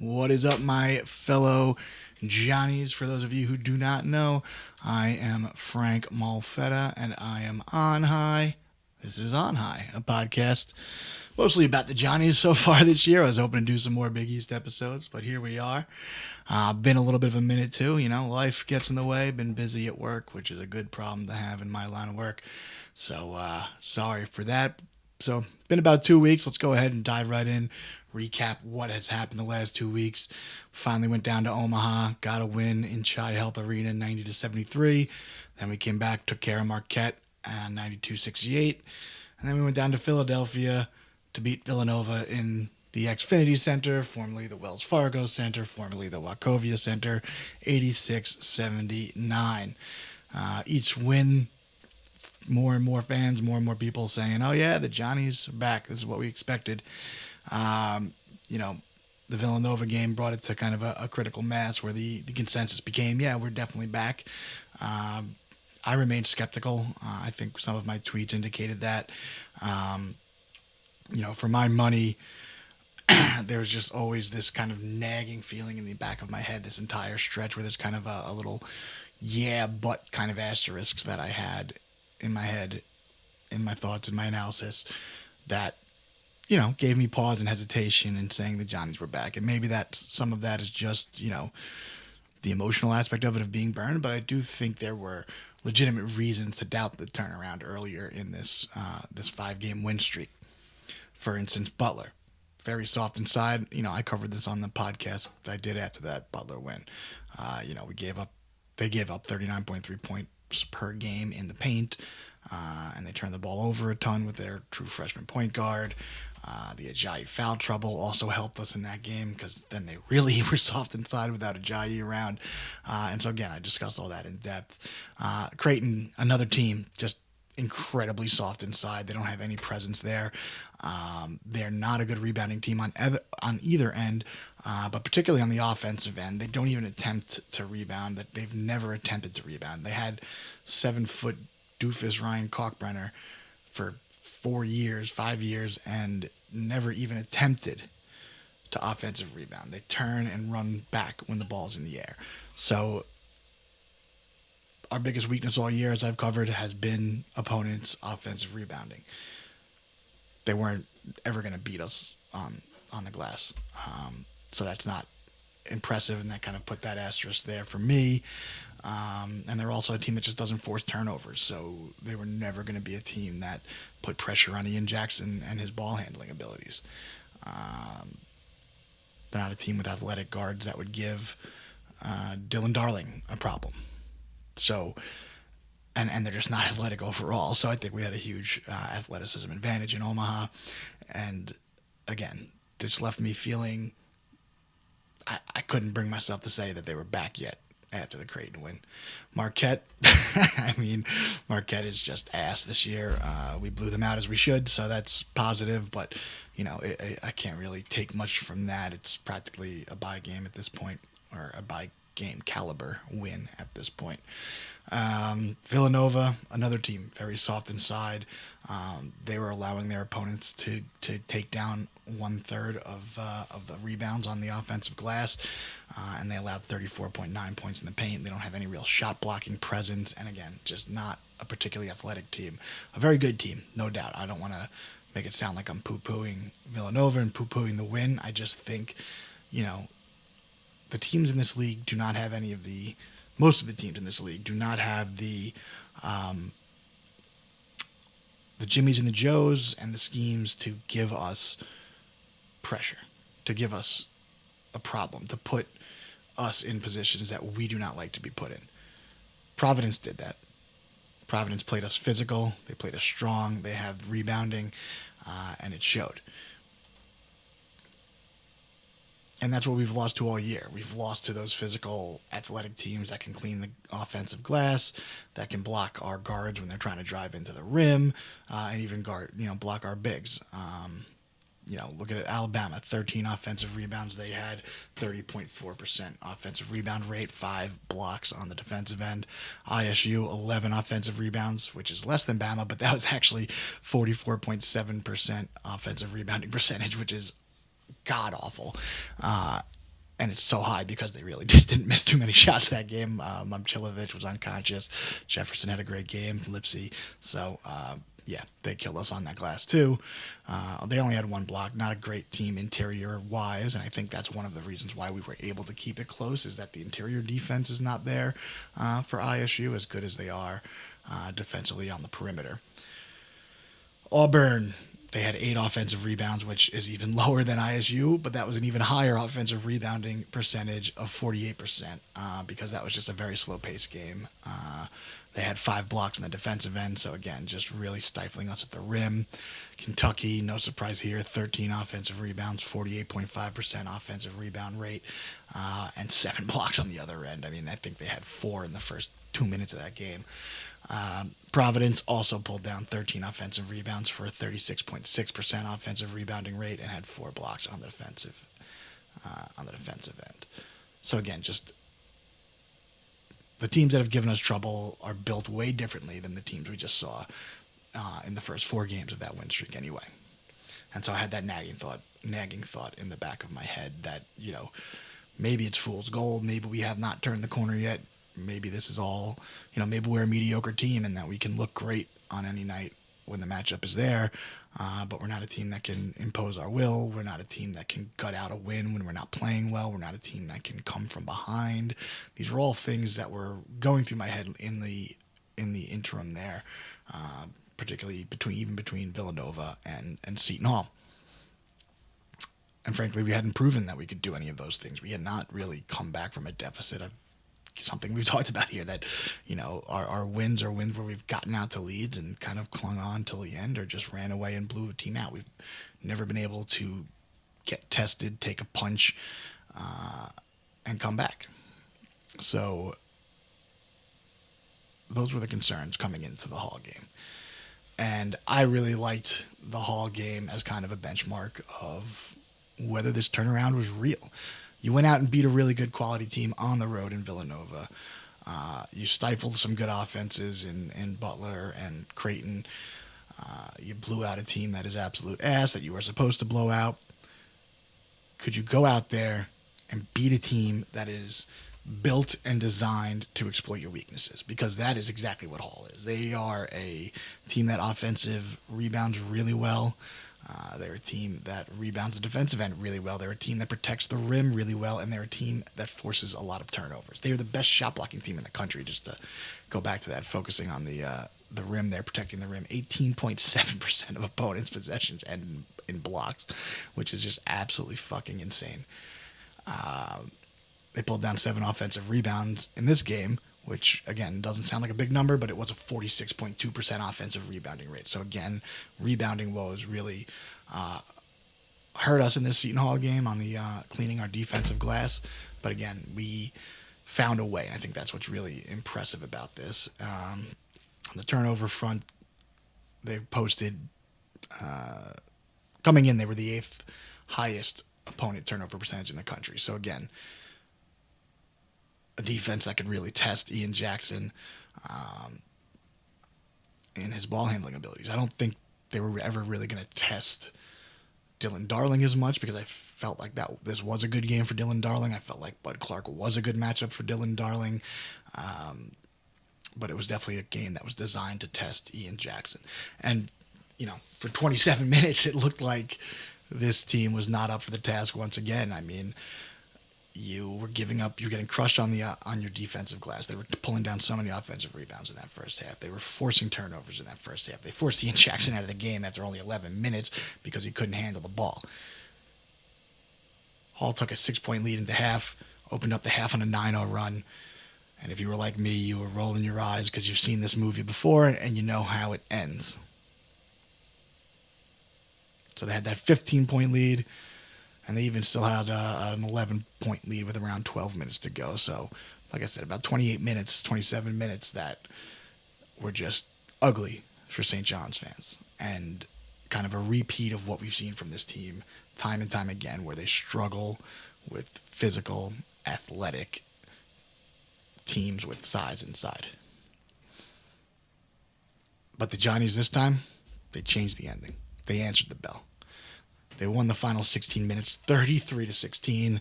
What is up, my fellow Johnnies? For those of you who do not know, I am Frank Malfetta, and I am on high. This is On High, a podcast mostly about the Johnnies so far this year. I was hoping to do some more Big East episodes, but here we are. Been a little bit of a minute too. Life gets in the way. Been busy at work, which is a good problem to have in my line of work. So sorry for that. So been about 2 weeks. Let's go ahead and dive right in. Recap what has happened the last 2 weeks. Finally went down to Omaha, got a win in Chai Health Arena, 90-73. Then we came back, took care of Marquette, 92-68. And then we went down to Philadelphia to beat Villanova in the Xfinity Center, formerly the Wells Fargo Center, formerly the Wachovia Center, 86-79. Each win, more and more fans, more and more people saying, oh yeah, the Johnnies are back. This is what we expected. The Villanova game brought it to kind of a critical mass where the consensus became, yeah, we're definitely back. I remained skeptical. I think some of my tweets indicated that. For my money, there's just always this kind of nagging feeling in the back of my head this entire stretch where there's kind of a little yeah, but kind of asterisks that I had in my head, in my thoughts, in my analysis that, gave me pause and hesitation in saying the Johnnies were back. And maybe some of that is just, the emotional aspect of it of being burned, but I do think there were legitimate reasons to doubt the turnaround earlier in this 5-game win streak. For instance, Butler. Very soft inside. I covered this on the podcast I did after that Butler win. They gave up 39.3 points per game in the paint, and they turned the ball over a ton with their true freshman point guard. The Ajayi foul trouble also helped us in that game because then they really were soft inside without Ajayi around. And so, again, I discussed all that in depth. Creighton, another team, just incredibly soft inside. They don't have any presence there. They're not a good rebounding team on either end, but particularly on the offensive end. They don't even attempt to rebound. They've never attempted to rebound. They had 7-foot doofus Ryan Kalkbrenner for 5 years, and never even attempted to offensive rebound. They turn and run back when the ball's in the air. So our biggest weakness all year, as I've covered, has been opponents' offensive rebounding. They weren't ever going to beat us on the glass. So that's not impressive, and that kind of put that asterisk there for me. And they're also a team that just doesn't force turnovers, so they were never going to be a team that put pressure on Ian Jackson and his ball handling abilities. They're not a team with athletic guards that would give Dylan Darling a problem. So, and they're just not athletic overall, so I think we had a huge athleticism advantage in Omaha. And again, this left me feeling I couldn't bring myself to say that they were back yet after the Creighton win. Marquette, Marquette is just ass this year. We blew them out as we should, so that's positive, but, I can't really take much from that. It's practically a bye game at this point, or a bye game caliber win at this point. Villanova, another team, very soft inside. They were allowing their opponents to take down 1/3 of the rebounds on the offensive glass, and they allowed 34.9 points in the paint. They don't have any real shot blocking presence, and again, just not a particularly athletic team. A very good team, no doubt. I don't want to make it sound like I'm poo-pooing Villanova and poo-pooing the win. I just think, the teams in this league do not have most of the teams in this league do not have the Jimmies and the Joes and the schemes to give us pressure, to give us a problem, to put us in positions that we do not like to be put in. Providence did that. Providence played us physical. They played us strong. They have rebounding, and it showed. And that's what we've lost to all year. We've lost to those physical, athletic teams that can clean the offensive glass, that can block our guards when they're trying to drive into the rim, and even block our bigs. Look at it, Alabama, 13 offensive rebounds. They had 30.4% offensive rebound rate, 5 blocks on the defensive end. ISU, 11 offensive rebounds, which is less than Bama, but that was actually 44.7% offensive rebounding percentage, which is god awful. and it's so high because they really just didn't miss too many shots that game. Momchilovic was unconscious. Jefferson had a great game. Lipsy. So, yeah, they killed us on that glass too. They only had one block. Not a great team interior-wise, and I think that's one of the reasons why we were able to keep it close is that the interior defense is not there for ISU as good as they are defensively on the perimeter. Auburn, they had 8 offensive rebounds, which is even lower than ISU, but that was an even higher offensive rebounding percentage of 48% because that was just a very slow-paced game. They had 5 blocks in the defensive end, so again, just really stifling us at the rim. Kentucky, no surprise here, 13 offensive rebounds, 48.5% offensive rebound rate, and 7 blocks on the other end. I mean, I think they had 4 in the first 2 minutes of that game. Providence also pulled down 13 offensive rebounds for a 36.6% offensive rebounding rate and had 4 blocks on the defensive end. So again, just the teams that have given us trouble are built way differently than the teams we just saw in the first 4 games of that win streak anyway. And so I had that nagging thought in the back of my head that, maybe it's fool's gold. Maybe we have not turned the corner yet. Maybe this is all, maybe we're a mediocre team and that we can look great on any night when the matchup is there. But we're not a team that can impose our will. We're not a team that can gut out a win when we're not playing well. We're not a team that can come from behind. These are all things that were going through my head in the interim there, particularly between Villanova and Seton Hall. And frankly, we hadn't proven that we could do any of those things. We had not really come back from a deficit of something we've talked about here, that our wins are wins where we've gotten out to leads and kind of clung on till the end or just ran away and blew a team out. We've never been able to get tested, take a punch, and come back. So those were the concerns coming into the Hall game. And I really liked the Hall game as kind of a benchmark of whether this turnaround was real. You went out and beat a really good quality team on the road in Villanova. You stifled some good offenses in Butler and Creighton. You blew out a team that is absolute ass that you were supposed to blow out. Could you go out there and beat a team that is built and designed to exploit your weaknesses? Because that is exactly what Hall is. They are a team that offensive rebounds really well. They're a team that rebounds the defensive end really well. They're a team that protects the rim really well, and they're a team that forces a lot of turnovers. They're the best shot blocking team in the country, just to go back to that, focusing on the rim there, protecting the rim. 18.7% of opponents' possessions end in blocks, which is just absolutely fucking insane. They pulled down 7 offensive rebounds in this game, which, again, doesn't sound like a big number, but it was a 46.2% offensive rebounding rate. So, again, rebounding woes really hurt us in this Seton Hall game on the cleaning our defensive glass. But, again, we found a way, and I think that's what's really impressive about this. On the turnover front, they posted, coming in, they were the 8th highest opponent turnover percentage in the country. So, again, a defense that could really test Ian Jackson in his ball handling abilities. I don't think they were ever really going to test Dylan Darling as much because I felt like this was a good game for Dylan Darling. I felt like Bud Clark was a good matchup for Dylan Darling. But it was definitely a game that was designed to test Ian Jackson. And, for 27 minutes, it looked like this team was not up for the task once again. I mean, you were giving up. You're getting crushed on your defensive glass. They were pulling down so many offensive rebounds in that first half. They were forcing turnovers in that first half. They forced Ian Jackson out of the game after only 11 minutes because he couldn't handle the ball. Hall took a 6-point lead into half, opened up the half on a 9-0 run. And if you were like me, you were rolling your eyes because you've seen this movie before and you know how it ends. So they had that 15-point lead. And they even still had an 11-point lead with around 12 minutes to go. So, like I said, about 27 minutes that were just ugly for St. John's fans. And kind of a repeat of what we've seen from this team time and time again, where they struggle with physical, athletic teams with size inside. But the Johnnies this time, they changed the ending. They answered the bell. They won the final 16 minutes, 33-16.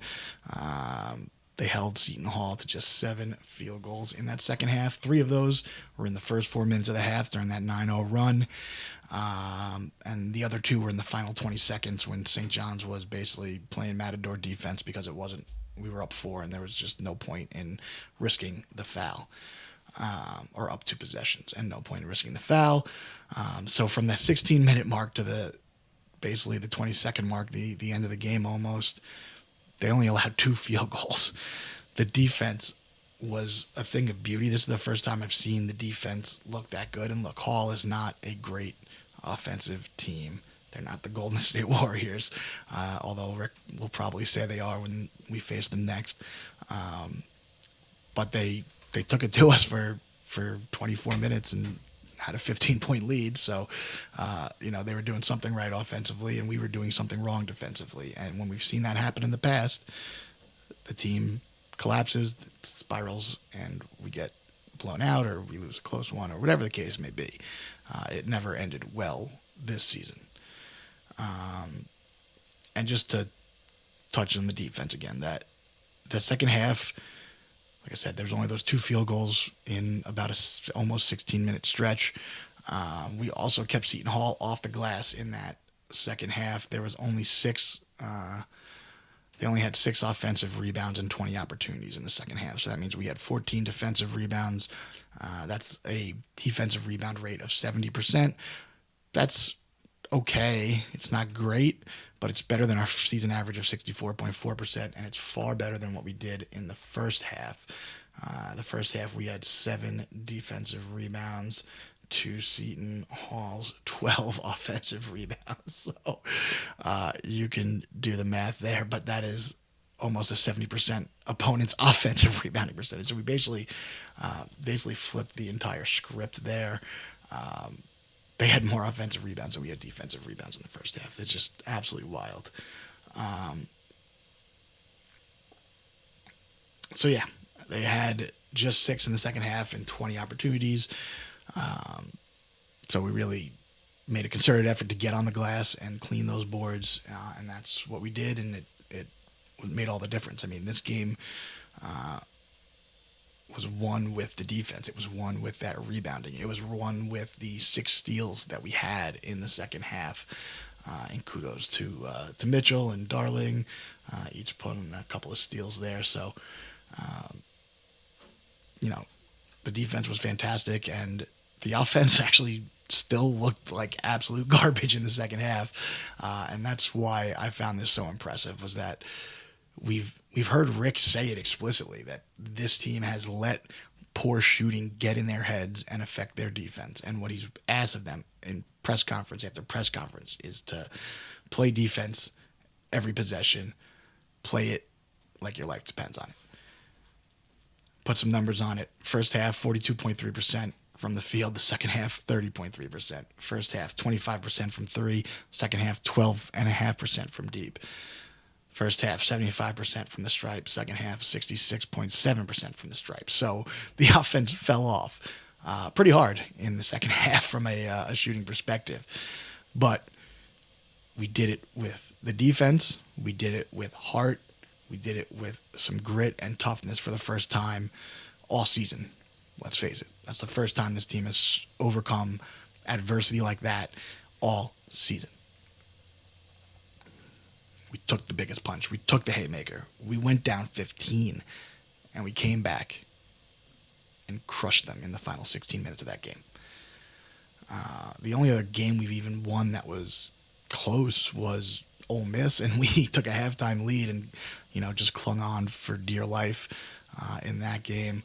They held Seton Hall to just 7 field goals in that second half. 3 of those were in the first 4 minutes of the half during that 9-0 run. And the other 2 were in the final 20 seconds when St. John's was basically playing Matador defense because we were up 4 and there was just no point in risking the foul. Or up 2 possessions and no point in risking the foul. So from the 16-minute mark to basically the 20-second mark, the end of the game almost, they only allowed 2 field goals. The defense was a thing of beauty. This is the first time I've seen the defense look that good. And look, Hall is not a great offensive team. They're not the Golden State Warriors, although Rick will probably say they are when we face them next. But they took it to us for 24 minutes and had a 15-point lead. So, they were doing something right offensively, and we were doing something wrong defensively. And when we've seen that happen in the past, the team collapses, it spirals, and we get blown out or we lose a close one or whatever the case may be. It never ended well this season. And just to touch on the defense again, that the second half, like I said, there's only those 2 field goals in about almost 16-minute stretch. We also kept Seton Hall off the glass in that second half. There was only 6. They only had 6 offensive rebounds and 20 opportunities in the second half. So that means we had 14 defensive rebounds. That's a defensive rebound rate of 70%. That's okay. It's not great, but it's better than our season average of 64.4%, and it's far better than what we did in the first half. The first half, we had 7 defensive rebounds to Seton Hall's 12 offensive rebounds. So you can do the math there, but that is almost a 70% opponent's offensive rebounding percentage. So we basically flipped the entire script there. They had more offensive rebounds than we had defensive rebounds in the first half. It's just absolutely wild. So yeah, they had just 6 in the second half and 20 opportunities. So we really made a concerted effort to get on the glass and clean those boards, and that's what we did, and it made all the difference. I mean, this game was won with the defense. It was won with that rebounding. It was won with the 6 steals that we had in the second half. And kudos to Mitchell and Darling, each putting a couple of steals there. So, the defense was fantastic, and the offense actually still looked like absolute garbage in the second half. And that's why I found this so impressive, was that we've heard Rick say it explicitly that this team has let poor shooting get in their heads and affect their defense. And what he's asked of them in press conference after press conference is to play defense every possession, play it like your life depends on it. Put some numbers on it. First half, 42.3% from the field. The second half, 30.3%. First half, 25% from 3. Second half, 12.5% from deep. First half, 75% from the stripe. Second half, 66.7% from the stripe. So the offense fell off pretty hard in the second half from a shooting perspective. But we did it with the defense. We did it with heart. We did it with some grit and toughness for the first time all season. Let's face it. That's the first time this team has overcome adversity like that all season. We took the biggest punch. We took the haymaker. We went down 15, and we came back and crushed them in the final 16 minutes of that game. The only other game we've even won that was close was Ole Miss, and we took a halftime lead and, just clung on for dear life in that game.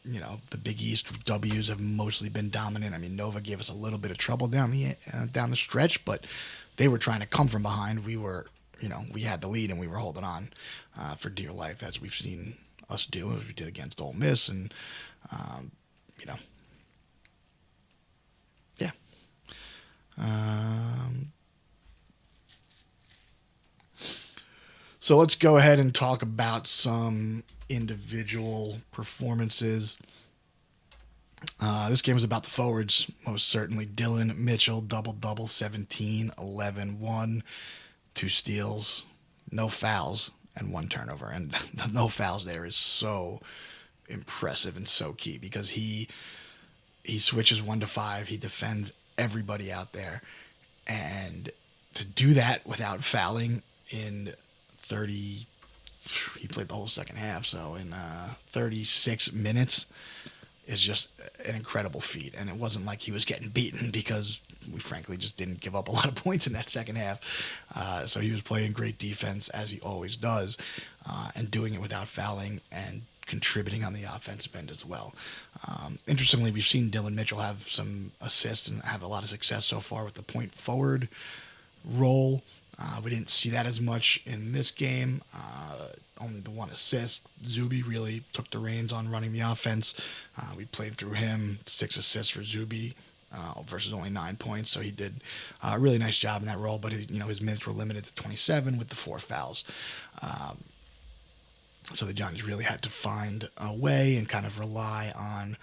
The Big East W's have mostly been dominant. I mean, Nova gave us a little bit of trouble down the stretch, but they were trying to come from behind. We were, we had the lead and we were holding on for dear life, as we've seen us do, as we did against Ole Miss. And, yeah. So let's go ahead and talk about some individual performances. This game was about the forwards, most certainly. Dylan Mitchell, double-double, 17, 11, 1, 2 steals, no fouls, and 1 turnover. And the no fouls there is so impressive and so key because he switches 1 to 5. He defends everybody out there. And to do that without fouling in 30, he played the whole second half, so in 36 minutes is just an incredible feat. And it wasn't like he was getting beaten because we frankly just didn't give up a lot of points in that second half. So he was playing great defense as he always does, and doing it without fouling and contributing on the offensive end as well. Interestingly, we've seen Dylan Mitchell have some assists and have a lot of success so far with the point forward role. We didn't see that as much in this game. Only the 1 assist. Zuby really took the reins on running the offense. We played through him. 6 assists for Zuby versus only 9 points. So he did a really nice job in that role. But his minutes were limited to 27 with the 4 fouls. So the Johnnies really had to find a way and kind of rely on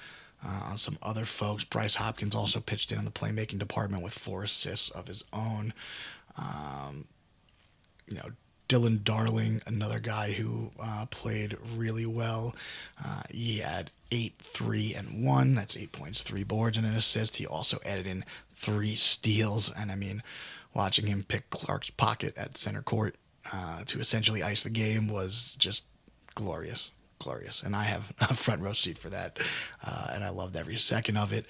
some other folks. Bryce Hopkins also pitched in the playmaking department with 4 assists of his own. Dylan Darling, another guy who played really well. He had 8, 3, and 1. That's 8 points, 3 boards, and an assist. He also added in 3 steals. And I mean, watching him pick Clark's pocket at center court to essentially ice the game was just glorious. And I have a front row seat for that, and I loved every second of it.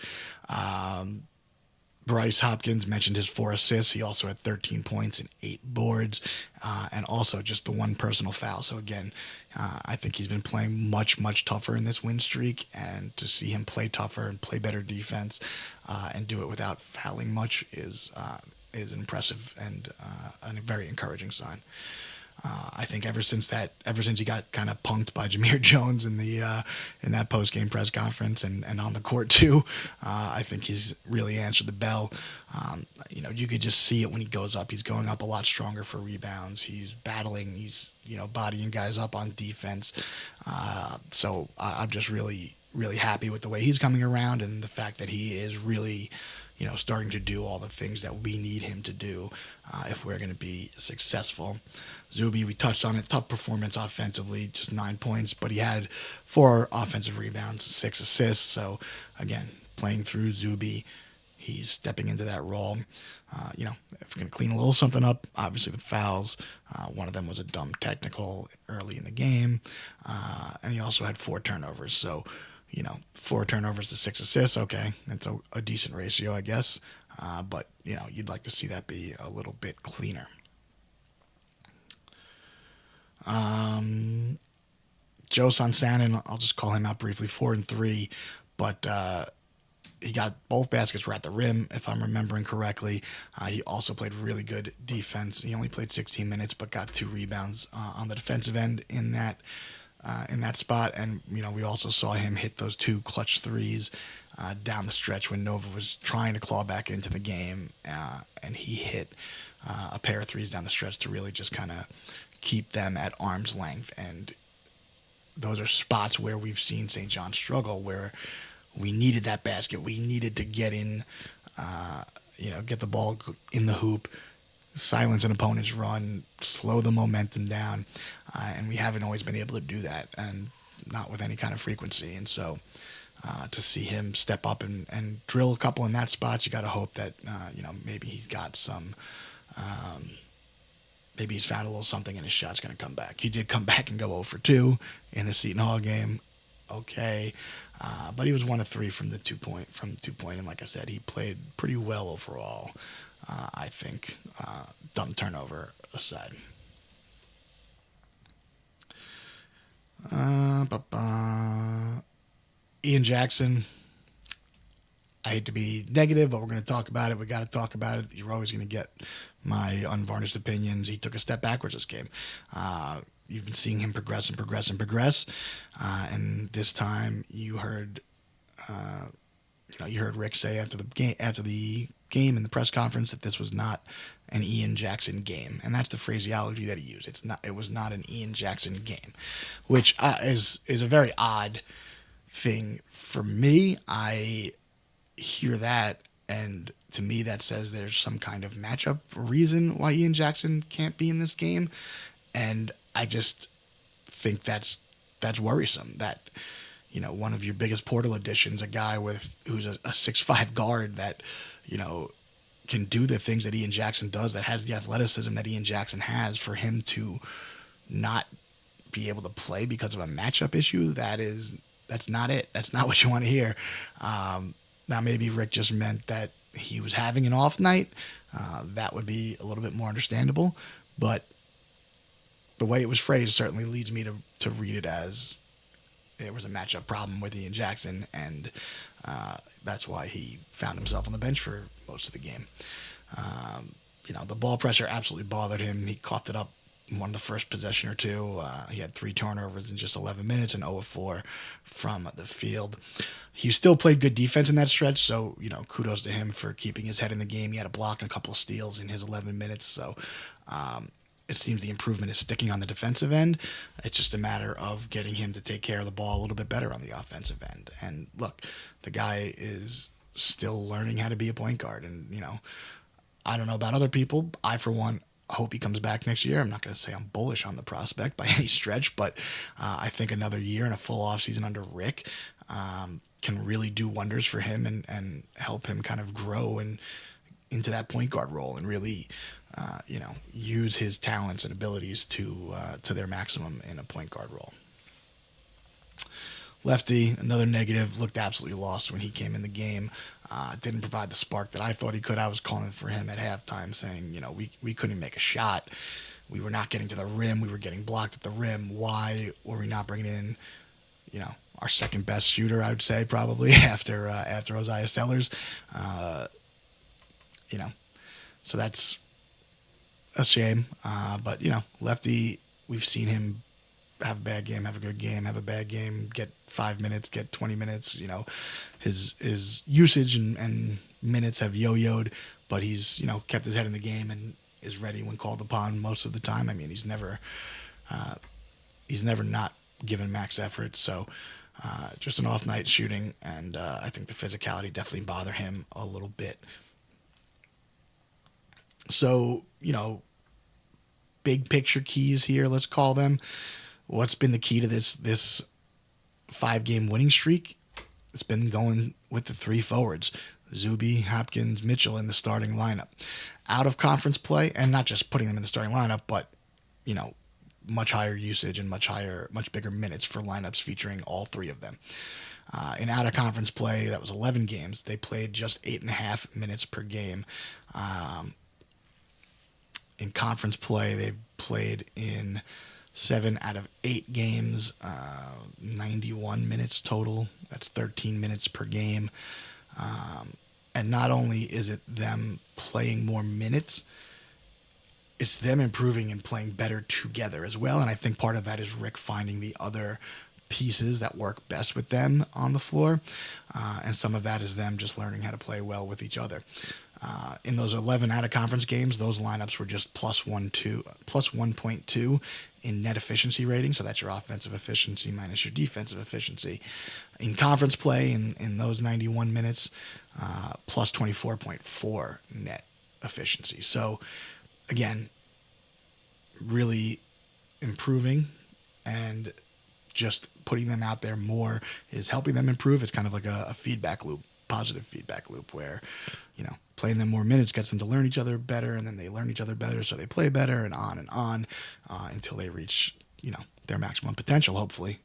Bryce Hopkins mentioned his 4 assists. He also had 13 points and 8 boards, and also just the 1 personal foul. So again, I think he's been playing much, much tougher in this win streak, and to see him play tougher and play better defense and do it without fouling much is impressive and a very encouraging sign. I think ever since he got kind of punked by Jameer Jones in that post game press conference and on the court too, I think he's really answered the bell. You could just see it when he goes up. He's going up a lot stronger for rebounds. He's battling. He's bodying guys up on defense. So I'm just really, really happy with the way he's coming around and the fact that he is really starting to do all the things that we need him to do if we're going to be successful. Zuby, we touched on it, tough performance offensively, just 9 points, but he had 4 offensive rebounds, 6 assists. So, again, playing through Zuby, he's stepping into that role. If we're going to clean a little something up, obviously the fouls. One of them was a dumb technical early in the game, and he also had 4 turnovers. So, 4 turnovers to 6 assists, okay, that's a decent ratio, I guess. But, you'd like to see that be a little bit cleaner. Joe Sansanin, I'll just call him out briefly, 4 and 3, but he got both baskets were at the rim, if I'm remembering correctly. He also played really good defense. He only played 16 minutes, but got 2 rebounds on the defensive end in that spot. And we also saw him hit those 2 clutch threes down the stretch when Nova was trying to claw back into the game, and he hit a pair of threes down the stretch to really just kind of keep them at arm's length. And those are spots where we've seen St. John struggle, where we needed that basket. We needed to get in, get the ball in the hoop, silence an opponent's run, slow the momentum down. And we haven't always been able to do that, and not with any kind of frequency. And so to see him step up and drill a couple in that spot, you got to hope that, maybe he's got some... maybe he's found a little something and his shot's going to come back. He did come back and go 0 for 2 in the Seton Hall game. Okay. But he was 1 of 3 from the 2-point. And like I said, he played pretty well overall, I think, dumb turnover aside. Ian Jackson. I hate to be negative, but we're going to talk about it. We got to talk about it. You're always going to get my unvarnished opinions. He took a step backwards this game. You've been seeing him progress. And this time you heard Rick say after the game in the press conference that this was not an Ian Jackson game, and that's the phraseology that he used. It was not an Ian Jackson game, which is a very odd thing for me. I hear that, and to me, that says there's some kind of matchup reason why Ian Jackson can't be in this game, and I just think that's worrisome. That one of your biggest portal additions, a guy who's a 6'5" guard that can do the things that Ian Jackson does, that has the athleticism that Ian Jackson has, for him to not be able to play because of a matchup issue, that's not it. That's not what you want to hear. Now, maybe Rick just meant that he was having an off night. That would be a little bit more understandable. But the way it was phrased certainly leads me to read it as there was a matchup problem with Ian Jackson, and that's why he found himself on the bench for most of the game. The ball pressure absolutely bothered him. He coughed it up won the first possession or two. He had 3 turnovers in just 11 minutes and 0 of 4 from the field. He still played good defense in that stretch, so, kudos to him for keeping his head in the game. He had a block and a couple of steals in his 11 minutes, so it seems the improvement is sticking on the defensive end. It's just a matter of getting him to take care of the ball a little bit better on the offensive end. And look, the guy is still learning how to be a point guard, and, I don't know about other people. I, for one, hope he comes back next year. I'm not going to say I'm bullish on the prospect by any stretch, but I think another year and a full offseason under Rick can really do wonders for him and help him kind of grow into that point guard role and really, use his talents and abilities to their maximum in a point guard role. Lefty, another negative, looked absolutely lost when he came in the game. Didn't provide the spark that I thought he could. I was calling for him at halftime saying, we couldn't make a shot. We were not getting to the rim. We were getting blocked at the rim. Why were we not bringing in, our second best shooter, I would say, probably after Isaiah Sellers. So that's a shame. But, Lefty, we've seen him have a bad game, have a good game, have a bad game, get 5 minutes, get 20 minutes. His usage and minutes have yo-yoed, but he's, kept his head in the game and is ready when called upon most of the time. I mean, he's never not given max effort. So just an off night shooting, and I think the physicality definitely bothered him a little bit. So, big picture keys here, let's call them. What's been the key to this 5-game winning streak? It's been going with the 3 forwards, Zuby, Hopkins, Mitchell in the starting lineup. Out of conference play, and not just putting them in the starting lineup, but, much higher usage and much bigger minutes for lineups featuring all 3 of them. In out of conference play, that was 11 games. They played just 8.5 minutes per game. In conference play, they've played in 7 out of 8 games, 91 minutes total. That's 13 minutes per game. And not only is it them playing more minutes, it's them improving and playing better together as well. And I think part of that is Rick finding the other pieces that work best with them on the floor. And some of that is them just learning how to play well with each other. In those 11 out-of-conference games, those lineups were just plus 1.2 in net efficiency rating, so that's your offensive efficiency minus your defensive efficiency. In conference play, in those 91 minutes, plus 24.4 net efficiency. So, again, really improving, and just putting them out there more is helping them improve. It's kind of like a feedback loop, positive feedback loop, where playing them more minutes gets them to learn each other better, and then they learn each other better, so they play better, and on until they reach their maximum potential, hopefully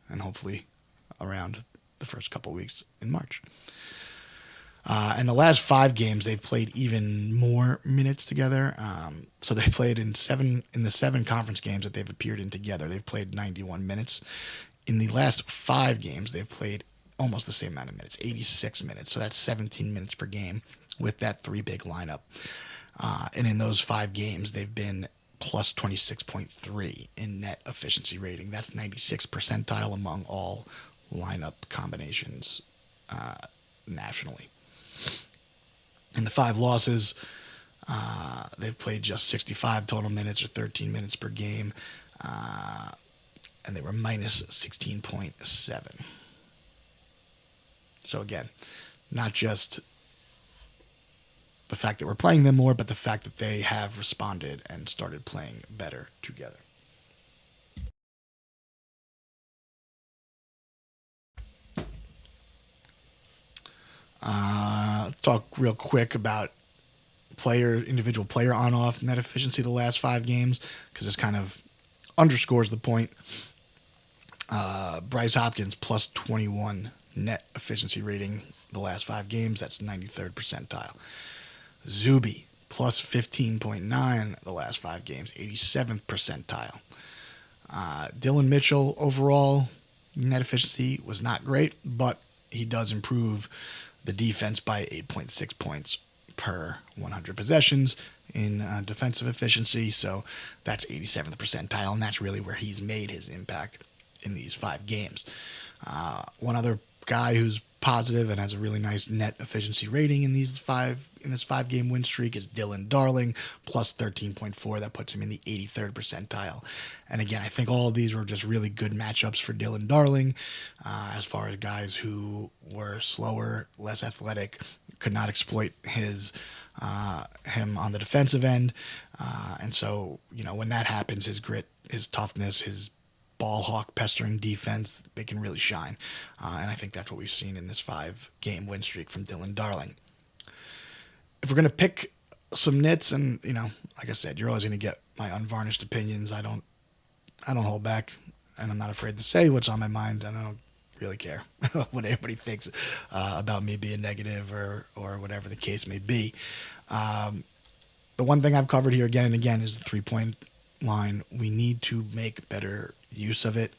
around the first couple weeks in March. And the last 5 games, they've played even more minutes together. So they played in the 7 conference games that they've appeared in together. They've played 91 minutes. In the last 5 games, they've played almost the same amount of minutes, 86 minutes. So that's 17 minutes per game with that 3 big lineup. And in those 5 games, they've been plus 26.3 in net efficiency rating. That's 96th percentile among all lineup combinations nationally. In the 5 losses, they've played just 65 total minutes, or 13 minutes per game, and they were minus 16.7. So again, not just the fact that we're playing them more, but the fact that they have responded and started playing better together. Talk real quick about individual player on-off net efficiency the last 5 games, because this kind of underscores the point. Bryce Hopkins plus 21 net efficiency rating the last 5 games. That's 93rd percentile. Zuby plus 15.9 the last 5 games, 87th percentile. Dylan Mitchell overall net efficiency was not great, but he does improve the defense by 8.6 points per 100 possessions in defensive efficiency. So that's 87th percentile, and that's really where he's made his impact in these 5 games. One other guy who's positive and has a really nice net efficiency rating in this 5-game win streak is Dylan Darling, plus 13.4. That puts him in the 83rd percentile. And again, I think all of these were just really good matchups for Dylan Darling, as far as guys who were slower, less athletic, could not exploit him on the defensive end. And so, when that happens, his grit, his toughness, his ball hawk pestering defense, they can really shine. And I think that's what we've seen in this 5-game win streak from Dylan Darling. If we're going to pick some nits, and, like I said, you're always going to get my unvarnished opinions. I don't hold back, and I'm not afraid to say what's on my mind. I don't really care what anybody thinks about me being negative or whatever the case may be. The one thing I've covered here again and again is the 3-point line. We need to make better use of it.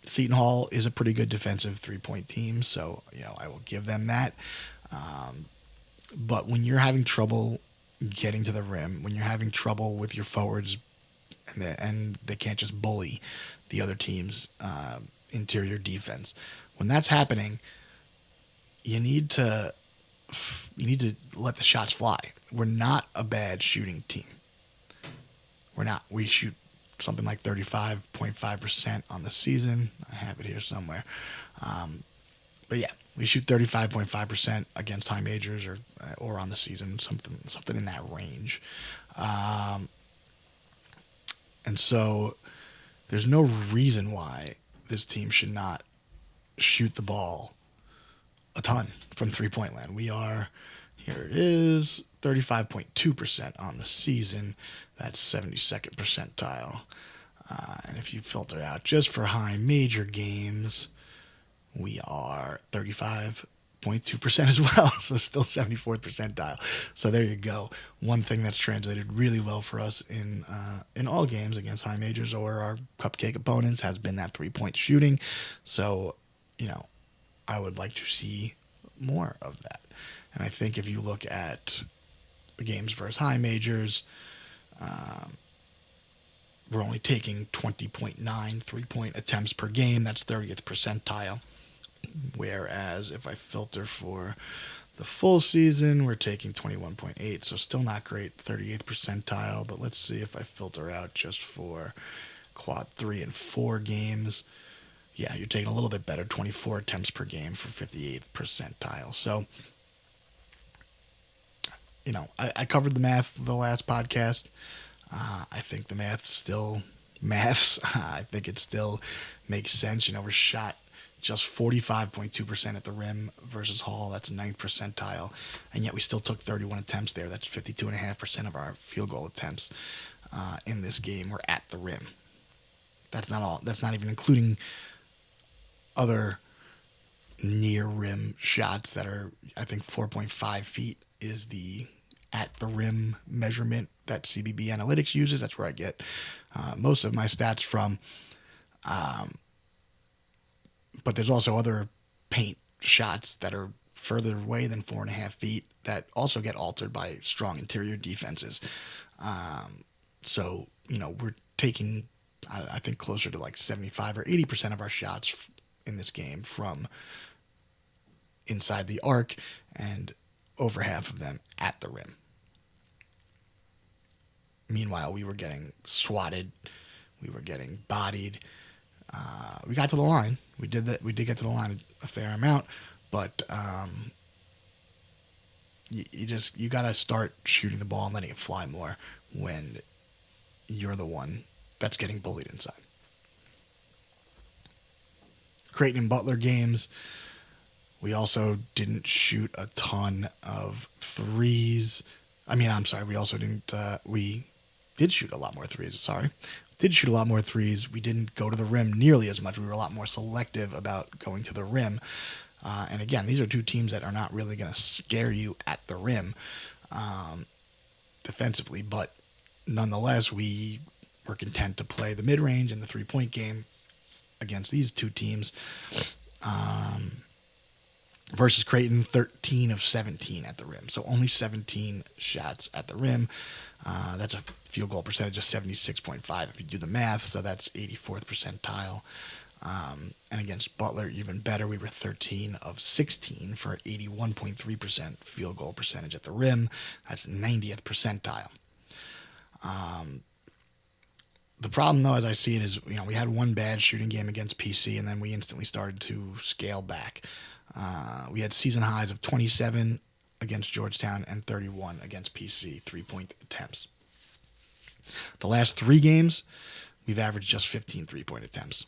Seton Hall is a pretty good defensive 3-point team, so I will give them that. But when you're having trouble getting to the rim, when you're having trouble with your forwards, and they can't just bully the other team's interior defense, when that's happening, you need to let the shots fly. We're not a bad shooting team. We're not. We shoot something like 35.5% on the season. I have it here somewhere. But yeah, we shoot 35.5% against high majors or on the season, something in that range. And so there's no reason why this team should not shoot the ball a ton from 3-point land. We are, here it is, 35.2% on the season. That's 72nd percentile. And if you filter out just for high major games, we are 35.2% as well. So still 74th percentile. So there you go. One thing that's translated really well for us in all games against high majors or our cupcake opponents has been that 3-point shooting. So, I would like to see more of that. And I think if you look at the games versus high majors, we're only taking 20.9 3-point attempts per game. That's 30th percentile. Whereas if I filter for the full season, we're taking 21.8. So still not great, 38th percentile. But let's see if I filter out just for quad 3 and 4 games. Yeah, you're taking a little bit better, 24 attempts per game for 58th percentile. So, I covered the math the last podcast. I think the math still maths. I think it still makes sense. We're shot just 45.2% at the rim versus Hall. That's 9th percentile. And yet we still took 31 attempts there. That's 52.5% of our field goal attempts in this game were at the rim. That's not all. That's not even including other near rim shots that are, I think, 4.5 feet is the at the rim measurement that CBB Analytics uses. That's where I get most of my stats from. But there's also other paint shots that are further away than 4.5 feet that also get altered by strong interior defenses. So, we're taking, I think, closer to like 75 or 80% of our shots in this game from inside the arc, and over half of them at the rim. Meanwhile, we were getting swatted, we were getting bodied, We got to the line. We did that. We did get to the line a fair amount, but you got to start shooting the ball and letting it fly more when you're the one that's getting bullied inside. Creighton and Butler games, we also didn't shoot a ton of threes. I'm sorry. We also didn't. We did shoot a lot more threes. Sorry. Did shoot a lot more threes. We didn't go to the rim nearly as much. We were a lot more selective about going to the rim. And again, these are two teams that are not really going to scare you at the rim defensively. But nonetheless, we were content to play the mid-range and the three-point game against these two teams. Versus Creighton, 13 of 17 at the rim. So only 17 shots at the rim. That's a field goal percentage of 76.5 if you do the math. So that's 84th percentile. And against Butler, even better. We were 13 of 16 for 81.3% field goal percentage at the rim. That's 90th percentile. The problem, though, as I see it, is we had one bad shooting game against PC, and then we instantly started to scale back. We had season highs of 27 against Georgetown and 31 against PC three-point attempts. The last three games, we've averaged just 15 three-point attempts.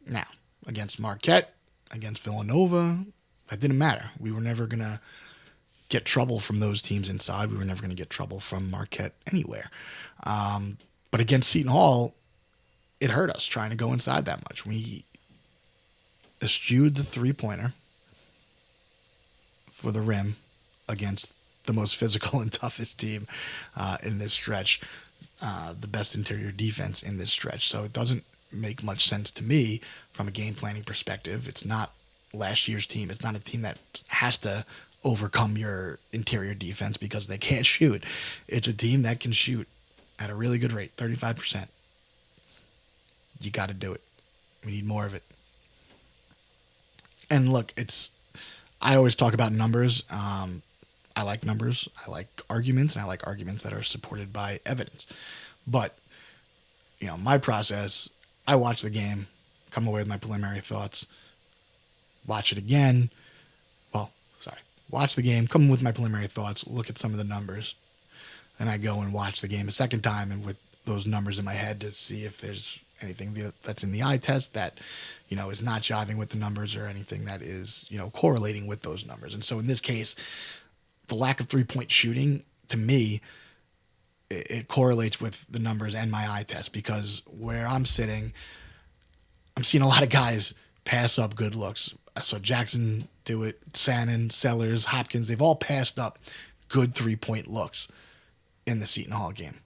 Now, against Marquette, against Villanova, that didn't matter. We were never going to get trouble from those teams inside. We were never going to get trouble from Marquette anywhere. But against Seton Hall, it hurt us trying to go inside that much. We eschewed the three-pointer for the rim against the most physical and toughest team in this stretch, the best interior defense in this stretch. So it doesn't make much sense to me from a game planning perspective. It's not last year's team. It's not a team that has to overcome your interior defense because they can't shoot. It's a team that can shoot at a really good rate, 35%. You got to do it. We need more of it. And look, I always talk about numbers. I like numbers. I like arguments, and I like arguments that are supported by evidence. But, my process, I watch the game, come away with my preliminary thoughts, watch it again. Watch the game, come with my preliminary thoughts, look at some of the numbers. Then I go and watch the game a second time and with those numbers in my head to see if there's anything that's in the eye test that, is not jiving with the numbers or anything that is, correlating with those numbers. And so in this case, the lack of three-point shooting, to me, it correlates with the numbers and my eye test because where I'm sitting, I'm seeing a lot of guys pass up good looks. I saw Jackson do it, Sannon, Sellers, Hopkins. They've all passed up good three-point looks in the Seton Hall game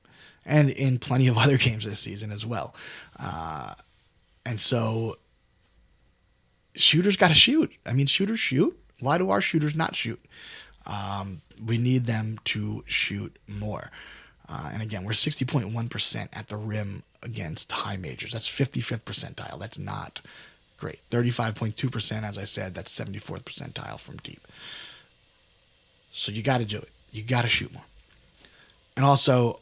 and in plenty of other games this season as well. And so shooters got to shoot. Shooters shoot. Why do our shooters not shoot? We need them to shoot more. And again, we're 60.1% at the rim against high majors. That's 55th percentile. That's not great. 35.2%, as I said, that's 74th percentile from deep. So you got to do it. You got to shoot more. And also,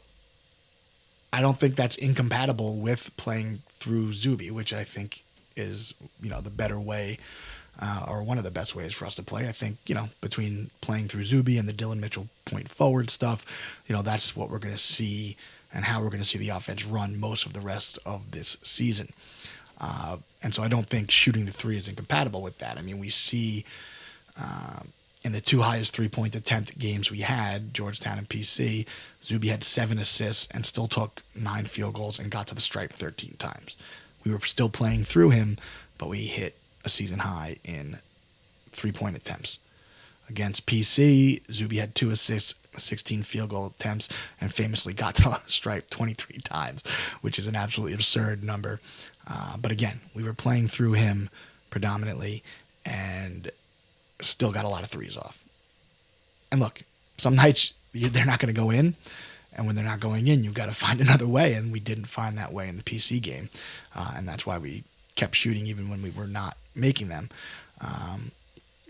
I don't think that's incompatible with playing through Zuby, which I think is, the better way or one of the best ways for us to play. I think, between playing through Zuby and the Dylan Mitchell point forward stuff, that's what we're going to see and how we're going to see the offense run most of the rest of this season. And so I don't think shooting the three is incompatible with that. We see in the two highest three-point attempt games we had, Georgetown and PC, Zuby had 7 assists and still took 9 field goals and got to the stripe 13 times. We were still playing through him, but we hit a season high in three-point attempts. Against PC, Zuby had 2 assists, 16 field goal attempts, and famously got to the stripe 23 times, which is an absolutely absurd number. But again, we were playing through him predominantly and still got a lot of threes off. And look, some nights they're not going to go in, and when they're not going in, you've got to find another way, and we didn't find that way in the PC game. And that's why we kept shooting even when we were not making them.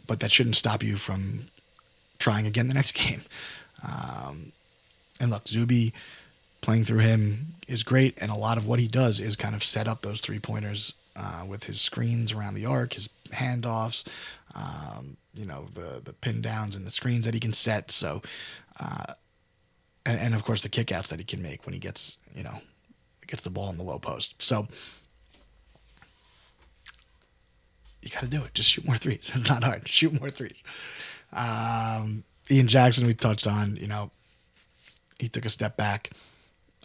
But that shouldn't stop you from trying again the next game. And look, Zuby playing through him is great, and a lot of what he does is kind of set up those three-pointers with his screens around the arc, his handoffs, the pin downs and the screens that he can set. So, and of course the kickouts that he can make when he gets the ball in the low post. So you got to do it. Just shoot more threes. It's not hard. Shoot more threes. Ian Jackson, we touched on. He took a step back.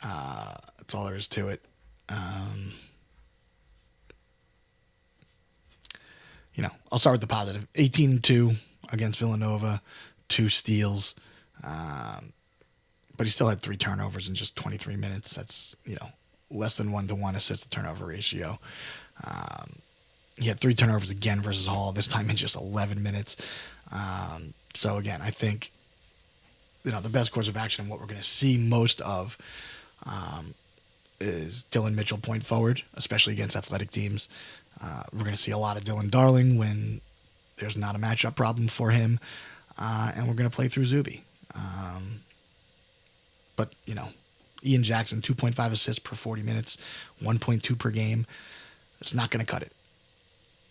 That's all there is to it. I'll start with the positive. 18-2 against Villanova, 2 steals. But he still had 3 turnovers in just 23 minutes. That's, less than 1-to-1 assist to turnover ratio. He had 3 turnovers again versus Hall, this time in just 11 minutes. So again, I think, the best course of action, what we're going to see most of, is Dylan Mitchell point forward, especially against athletic teams. We're going to see a lot of Dylan Darling when there's not a matchup problem for him. And we're going to play through Zuby. But, Ian Jackson, 2.5 assists per 40 minutes, 1.2 per game. It's not going to cut it.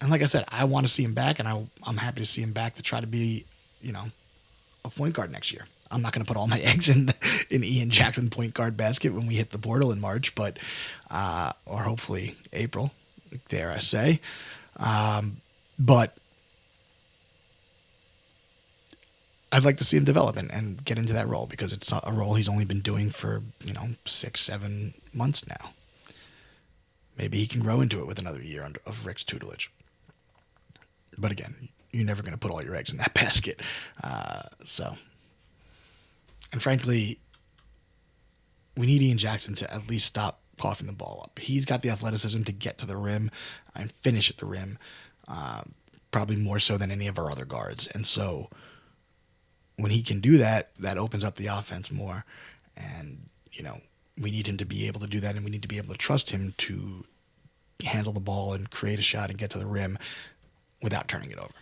And like I said, I want to see him back, and I'm happy to see him back to try to be, a point guard next year. I'm not going to put all my eggs in Ian Jackson point guard basket when we hit the portal in March, but or hopefully April, dare I say. But I'd like to see him develop and get into that role, because it's a role he's only been doing for 6-7 months now. Maybe he can grow into it with another year of Rick's tutelage. But again, you're never going to put all your eggs in that basket. And frankly, we need Ian Jackson to at least stop coughing the ball up. He's got the athleticism to get to the rim and finish at the rim, probably more so than any of our other guards. And so when he can do that, that opens up the offense more. And, we need him to be able to do that, and we need to be able to trust him to handle the ball and create a shot and get to the rim without turning it over.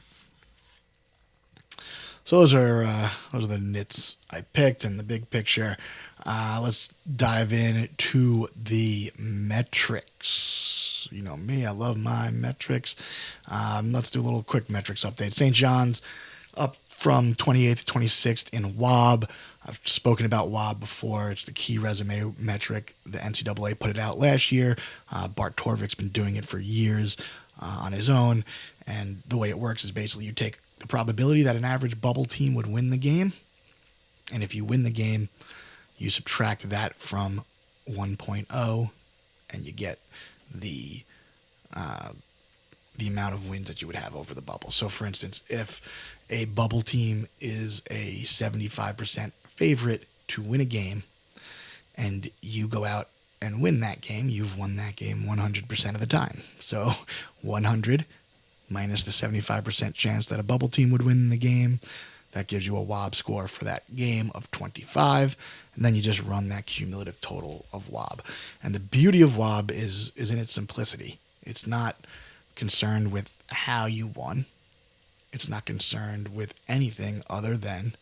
So those are the nits I picked in the big picture. Let's dive in to the metrics. You know me, I love my metrics. Let's do a little quick metrics update. St. John's up from 28th to 26th in WOB. I've spoken about WOB before. It's the key resume metric. The NCAA put it out last year. Bart Torvik's been doing it for years on his own. And the way it works is basically you take the probability that an average bubble team would win the game. And if you win the game, you subtract that from 1.0 and you get the amount of wins that you would have over the bubble. So, for instance, if a bubble team is a 75% favorite to win a game and you go out and win that game, you've won that game 100% of the time. So 100 minus the 75% chance that a bubble team would win the game, that gives you a WOB score for that game of 25, and then you just run that cumulative total of WOB. And the beauty of WOB is in its simplicity. It's not concerned with how you won. It's not concerned with anything other than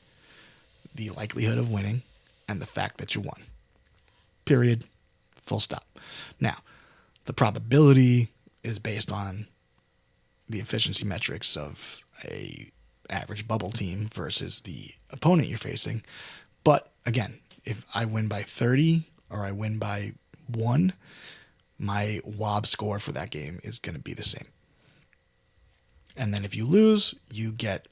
the likelihood of winning and the fact that you won. Period. Full stop. Now, the probability is based on the efficiency metrics of a average bubble team versus the opponent you're facing. But again, if I win by 30 or I win by 1, my WOB score for that game is going to be the same. And then if you lose, you get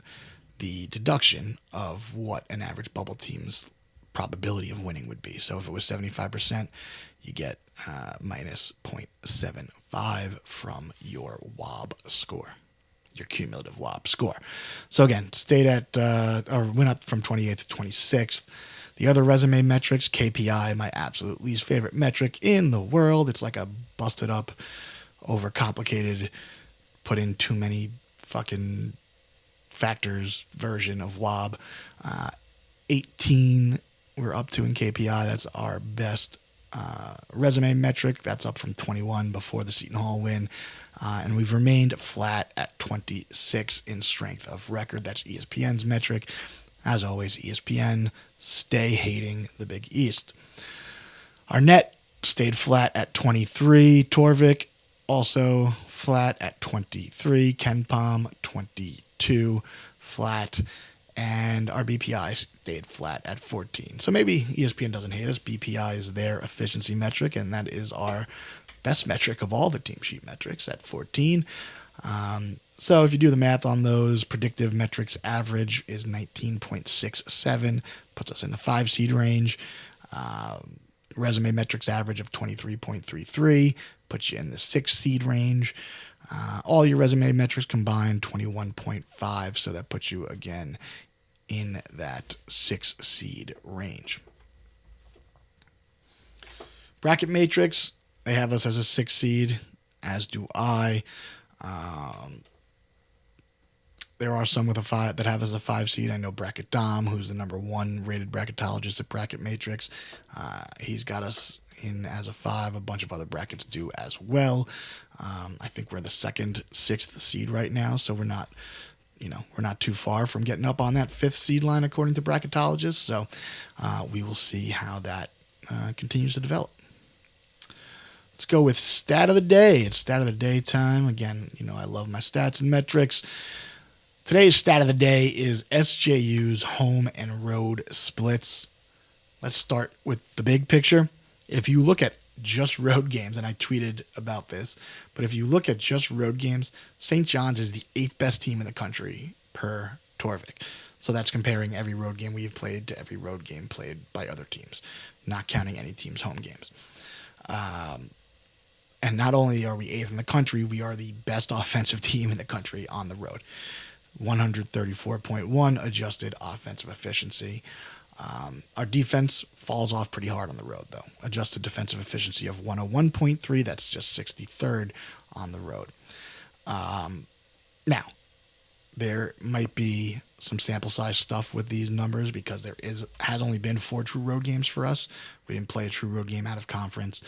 the deduction of what an average bubble team's probability of winning would be. So if it was 75%, you get minus 0.75 from your WOB score, your cumulative WOB score. So again, stayed at, or went up from 28th to 26th. The other resume metrics, KPI, my absolute least favorite metric in the world. It's like a busted up, overcomplicated, put in too many fucking factors version of WOB. 18 we're up to in KPI. That's our best resume metric. That's up from 21 before the Seton Hall win. And we've remained flat at 26 in strength of record. That's ESPN's metric. As always, ESPN, stay hating the Big East. Arnett stayed flat at 23. Torvik also flat at 23. Ken Palm 22 flat. And our BPI stayed flat at 14. So maybe ESPN doesn't hate us. BPI is their efficiency metric, and that is our best metric of all the team sheet metrics at 14. So if you do the math on those, predictive metrics average is 19.67, puts us in the 5 seed range. Resume metrics average of 23.33 puts you in the 6 seed range. All your resume metrics combined 21.5, so that puts you again in that 6 seed range. Bracket matrix, they have us as a 6 seed, as do I. There are some with a 5 that have us a 5 seed. I know Bracket Dom, who's the number 1 rated bracketologist at Bracket Matrix. He's got us in as a 5. A bunch of other brackets do as well. I think we're the 2nd, 6th seed right now, so we're not too far from getting up on that 5th seed line according to bracketologists. So we will see how that continues to develop. Let's go with stat of the day. It's stat of the day time. Again, I love my stats and metrics. Today's stat of the day is SJU's home and road splits. Let's start with the big picture. If you look at just road games, and I tweeted about this, but if you look at just road games, St. John's is the 8th best team in the country per Torvik. So that's comparing every road game we've played to every road game played by other teams, not counting any team's home games. And not only are we 8th in the country, we are the best offensive team in the country on the road. 134.1 adjusted offensive efficiency. Our defense falls off pretty hard on the road, though. Adjusted defensive efficiency of 101.3. That's just 63rd on the road. Now, there might be some sample size stuff with these numbers because has only been 4 true road games for us. We didn't play a true road game out of conference.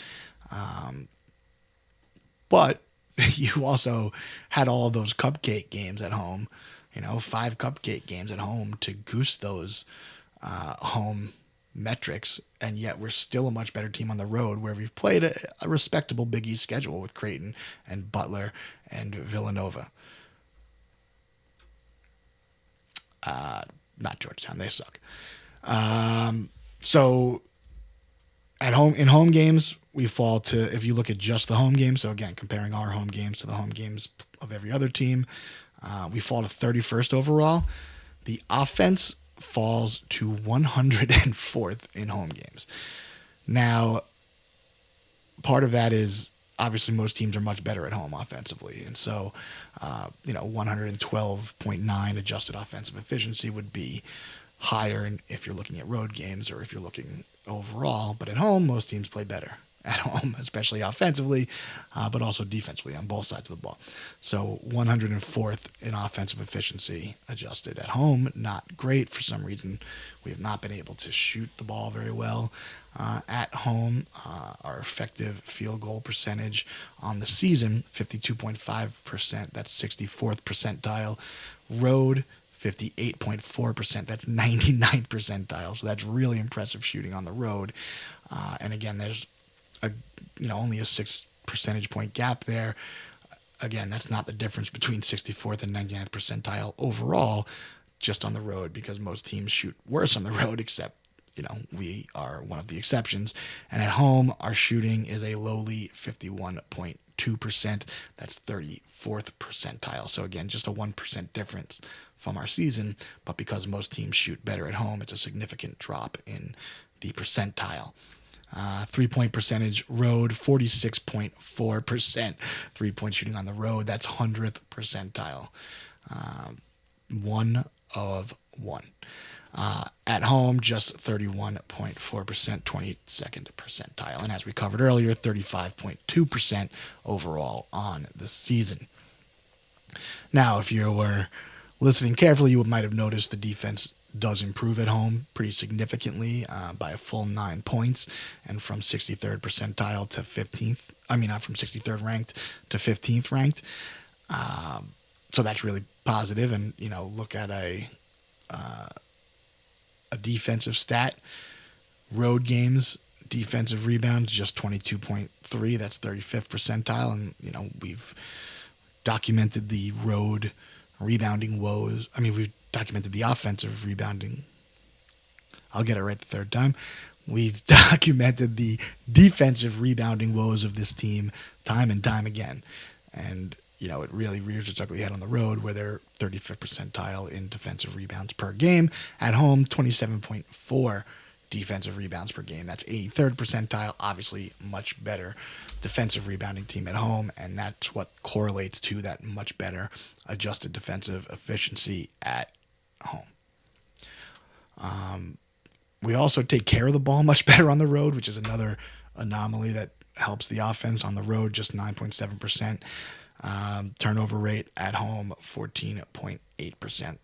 But you also had all those cupcake games at home, 5 cupcake games at home to goose those home metrics, and yet we're still a much better team on the road where we've played a respectable Big East schedule with Creighton and Butler and Villanova. Not Georgetown, they suck. So in home games, we fall to, if you look at just the home games, so again, comparing our home games to the home games of every other team, we fall to 31st overall. The offense falls to 104th in home games. Now, part of that is obviously most teams are much better at home offensively. And so, 112.9 adjusted offensive efficiency would be higher if you're looking at road games or if you're looking overall. But at home, most teams play better at home, especially offensively, but also defensively on both sides of the ball. So 104th in offensive efficiency adjusted at home. Not great. For some reason, we have not been able to shoot the ball very well at home. Our effective field goal percentage on the season, 52.5%. That's 64th percentile. Road, 58.4%. That's 99th percentile. So that's really impressive shooting on the road. And again, there's only a 6 percentage point gap there. Again, that's not the difference between 64th and 99th percentile overall, just on the road, because most teams shoot worse on the road, except, we are one of the exceptions. And at home, our shooting is a lowly 51.2%. That's 34th percentile. So again, just a 1% difference from our season, but because most teams shoot better at home, it's a significant drop in the percentile. 3-point percentage, road, 46.4%. 3-point shooting on the road, that's 100th percentile. 1 of 1. At home, just 31.4%, 22nd percentile. And as we covered earlier, 35.2% overall on the season. Now, if you were listening carefully, you might have noticed the defense does improve at home pretty significantly by a full 9 points, and from 63rd percentile to 15th. From 63rd ranked to 15th ranked. So that's really positive. And look at a defensive stat. Road games, defensive rebounds, just 22.3. That's 35th percentile. And, we've documented the road rebounding woes. We've documented the offensive rebounding. I'll get it right the third time. We've documented the defensive rebounding woes of this team time and time again. And, it really rears its ugly head on the road, where they're 35th percentile in defensive rebounds per game. At home, 27.4 defensive rebounds per game. That's 83rd percentile. Obviously, much better defensive rebounding team at home, and that's what correlates to that much better adjusted defensive efficiency at home. We also take care of the ball much better on the road, which is another anomaly that helps the offense on the road, just 9.7%. Turnover rate at home, 14.8%.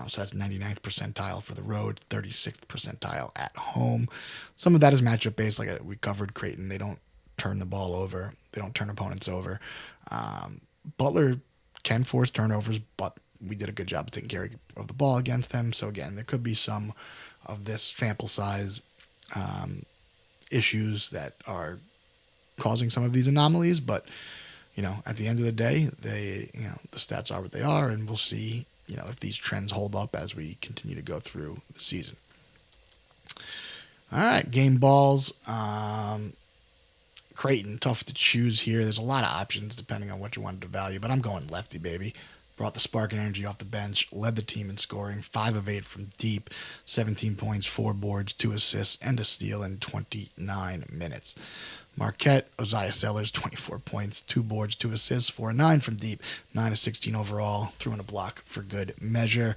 So that's 99th percentile for the road, 36th percentile at home. Some of that is matchup based, like we covered Creighton. They don't turn the ball over. They don't turn opponents over. Butler can force turnovers, but we did a good job of taking care of the ball against them. So again, there could be some of this sample size issues that are causing some of these anomalies, but at the end of the day, the stats are what they are, and we'll see, if these trends hold up as we continue to go through the season. All right, game balls. Creighton, tough to choose here. There's a lot of options depending on what you wanted to value, but I'm going lefty, baby. Brought the spark and energy off the bench, led the team in scoring, 5 of 8 from deep, 17 points, 4 boards, 2 assists, and a steal in 29 minutes. Marquette, Isaiah Sellers, 24 points, 2 boards, 2 assists, 4 and 9 from deep, 9 of 16 overall, threw in a block for good measure.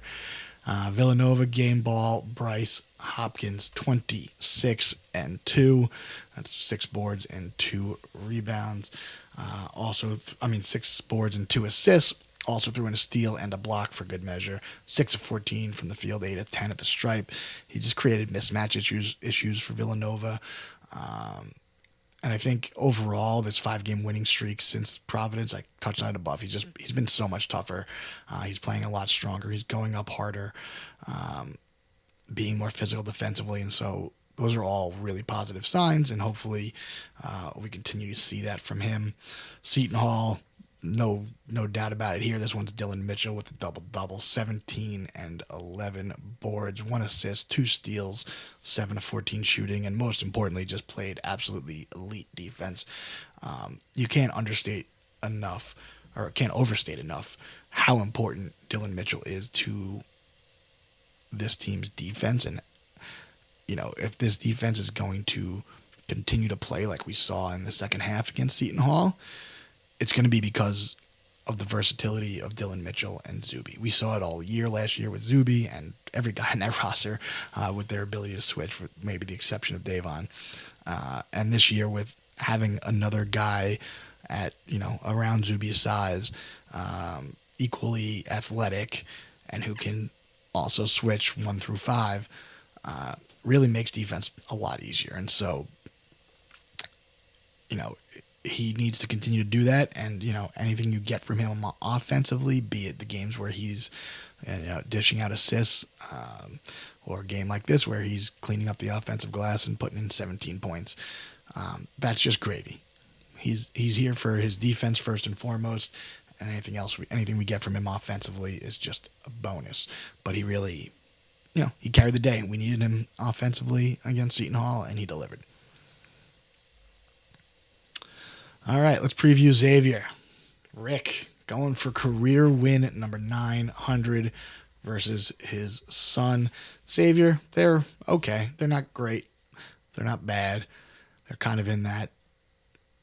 Villanova game ball, Bryce Hopkins, 26 and 2. That's 6 boards and 2 rebounds. 6 boards and 2 assists. Also threw in a steal and a block for good measure. 6 of 14 from the field, 8 of 10 at the stripe. He just created mismatch issues for Villanova. And I think overall, this 5-game winning streak since Providence, I touched on it above. He's been so much tougher. He's playing a lot stronger. He's going up harder, being more physical defensively, and so those are all really positive signs. And hopefully, we continue to see that from him. Seton Hall, no doubt about it here. This one's Dylan Mitchell with the double-double, 17 and 11 boards, 1 assist, 2 steals, 7 of 14 shooting, and most importantly, just played absolutely elite defense. You can't overstate enough how important Dylan Mitchell is to this team's defense. And, if this defense is going to continue to play like we saw in the second half against Seton Hall, it's going to be because of the versatility of Dylan Mitchell and Zuby. We saw it all year last year with Zuby and every guy in that roster with their ability to switch, with maybe the exception of Davon. And this year with having another guy at, around Zuby's size, equally athletic, and who can also switch 1 through 5, really makes defense a lot easier. And so, he needs to continue to do that, and anything you get from him offensively, be it the games where he's dishing out assists, or a game like this where he's cleaning up the offensive glass and putting in 17 points, that's just gravy. He's here for his defense first and foremost, and anything we get from him offensively is just a bonus. But he really, he carried the day. We needed him offensively against Seton Hall, and he delivered. All right, let's preview Xavier. Rick going for career win number 900 versus his son. Xavier, they're okay. They're not great. They're not bad. They're kind of in that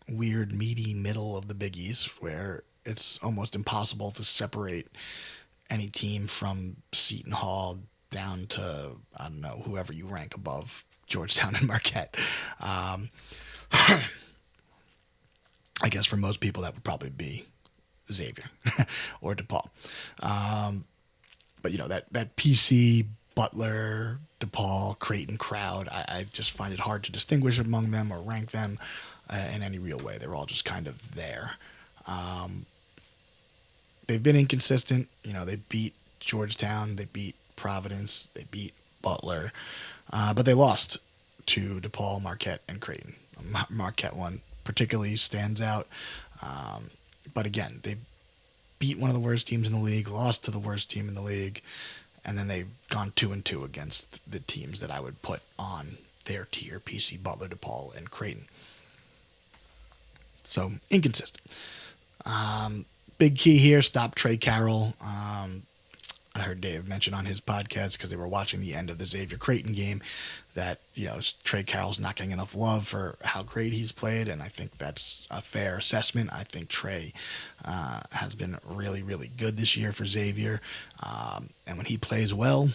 weird, meaty middle of the Big East where it's almost impossible to separate any team from Seton Hall down to, I don't know, whoever you rank above Georgetown and Marquette. I guess for most people that would probably be Xavier or DePaul. But, that PC, Butler, DePaul, Creighton crowd, I just find it hard to distinguish among them or rank them in any real way. They're all just kind of there. They've been inconsistent. They beat Georgetown, they beat Providence, they beat Butler, but they lost to DePaul, Marquette, and Creighton. Marquette one particularly stands out. But again, they beat one of the worst teams in the league, lost to the worst team in the league, and then they've gone 2-2 against the teams that I would put on their tier: PC, Butler, DePaul, and Creighton. So inconsistent. Big key here: stop Trey Carroll. I heard Dave mention on his podcast, because they were watching the end of the Xavier Creighton game, that Trey Carroll's not getting enough love for how great he's played, and I think that's a fair assessment. I think Trey has been really, really good this year for Xavier, and when he plays well,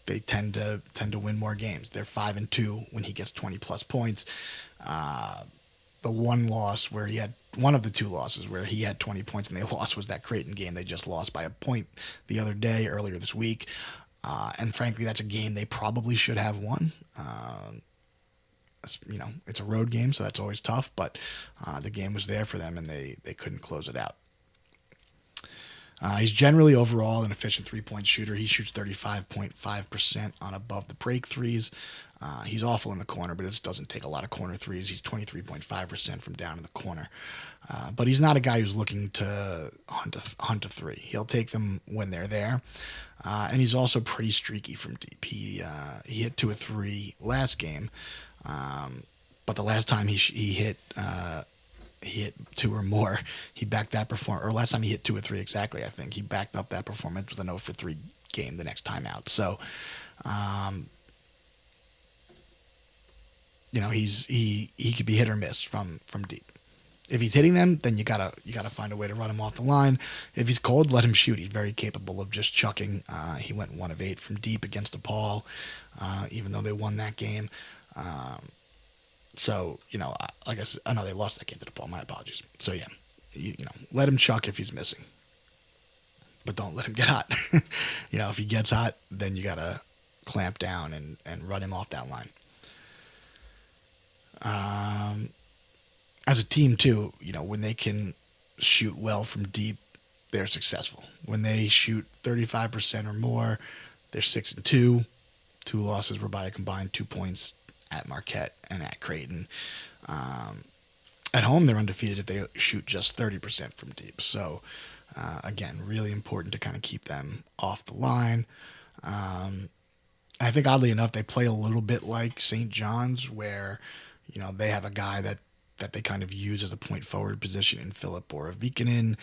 they tend to win more games. They're 5-2 when he gets 20 plus points. The one of the two losses where he had 20 points and they lost was that Creighton game. They just lost by a point the other day, earlier this week. And frankly, that's a game they probably should have won. It's a road game, so that's always tough, but the game was there for them and they couldn't close it out. He's generally overall an efficient three-point shooter. He shoots 35.5% on above the break threes. He's awful in the corner, but it just doesn't take a lot of corner threes. He's 23.5% from down in the corner. But he's not a guy who's looking to hunt a three. He'll take them when they're there. And he's also pretty streaky from deep. He hit 2 or 3 last game. But the last time he hit 2 or more, he backed that performance. Or last time he hit 2 or 3 exactly, I think. He backed up that performance with an 0 for 3 game the next time out. So, he could be hit or miss from deep. If he's hitting them, then you gotta find a way to run him off the line. If he's cold, let him shoot. He's very capable of just chucking. He went 1 of 8 from deep against DePaul, even though they won that game. So, I guess, I know they lost that game to DePaul. My apologies. So, yeah, let him chuck if he's missing. But don't let him get hot. If he gets hot, then you got to clamp down and run him off that line. As a team, too, when they can shoot well from deep, they're successful. When they shoot 35% or more, they're 6-2. 2 losses were by a combined 2 points at Marquette and at Creighton. At home, they're undefeated if they shoot just 30% from deep. So, again, really important to kind of keep them off the line. I think, oddly enough, they play a little bit like St. John's, where, they have a guy that they kind of use as a point forward position in Philip Borovikinen.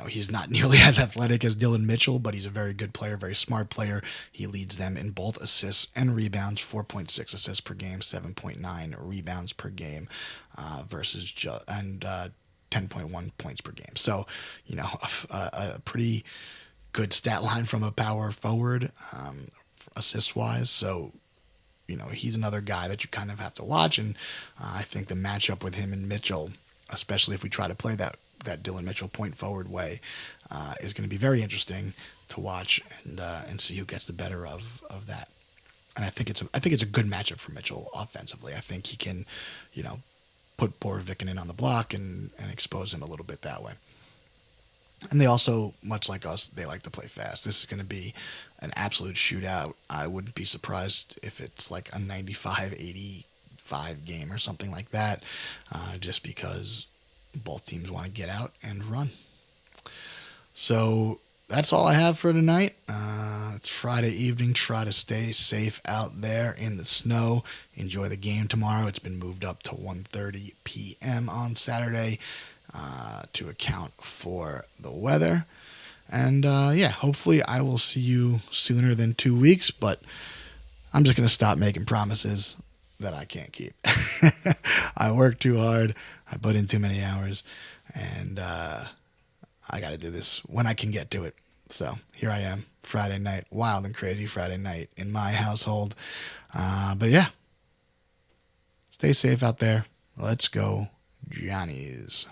He's not nearly as athletic as Dylan Mitchell, but he's a very good player, very smart player. He leads them in both assists and rebounds, 4.6 assists per game, 7.9 rebounds per game, versus 10.1 points per game. So, a pretty good stat line from a power forward, assist-wise. So, he's another guy that you kind of have to watch, and I think the matchup with him and Mitchell, especially if we try to play that Dylan Mitchell point forward way, is going to be very interesting to watch and see who gets the better of that. And I think it's a good matchup for Mitchell offensively. I think he can, put Borovikinen on the block and expose him a little bit that way. And they also, much like us, they like to play fast. This is going to be an absolute shootout. I wouldn't be surprised if it's like a 95-85 game or something like that, just because both teams want to get out and run. So that's all I have for tonight. It's Friday evening. Try to stay safe out there in the snow. Enjoy the game tomorrow. It's been moved up to 1:30 p.m. on Saturday to account for the weather. And hopefully I will see you sooner than 2 weeks, but I'm just going to stop making promises that I can't keep. I work too hard. I put in too many hours, and I got to do this when I can get to it. So here I am, Friday night, wild and crazy Friday night in my household. But yeah, stay safe out there. Let's go, Johnnies.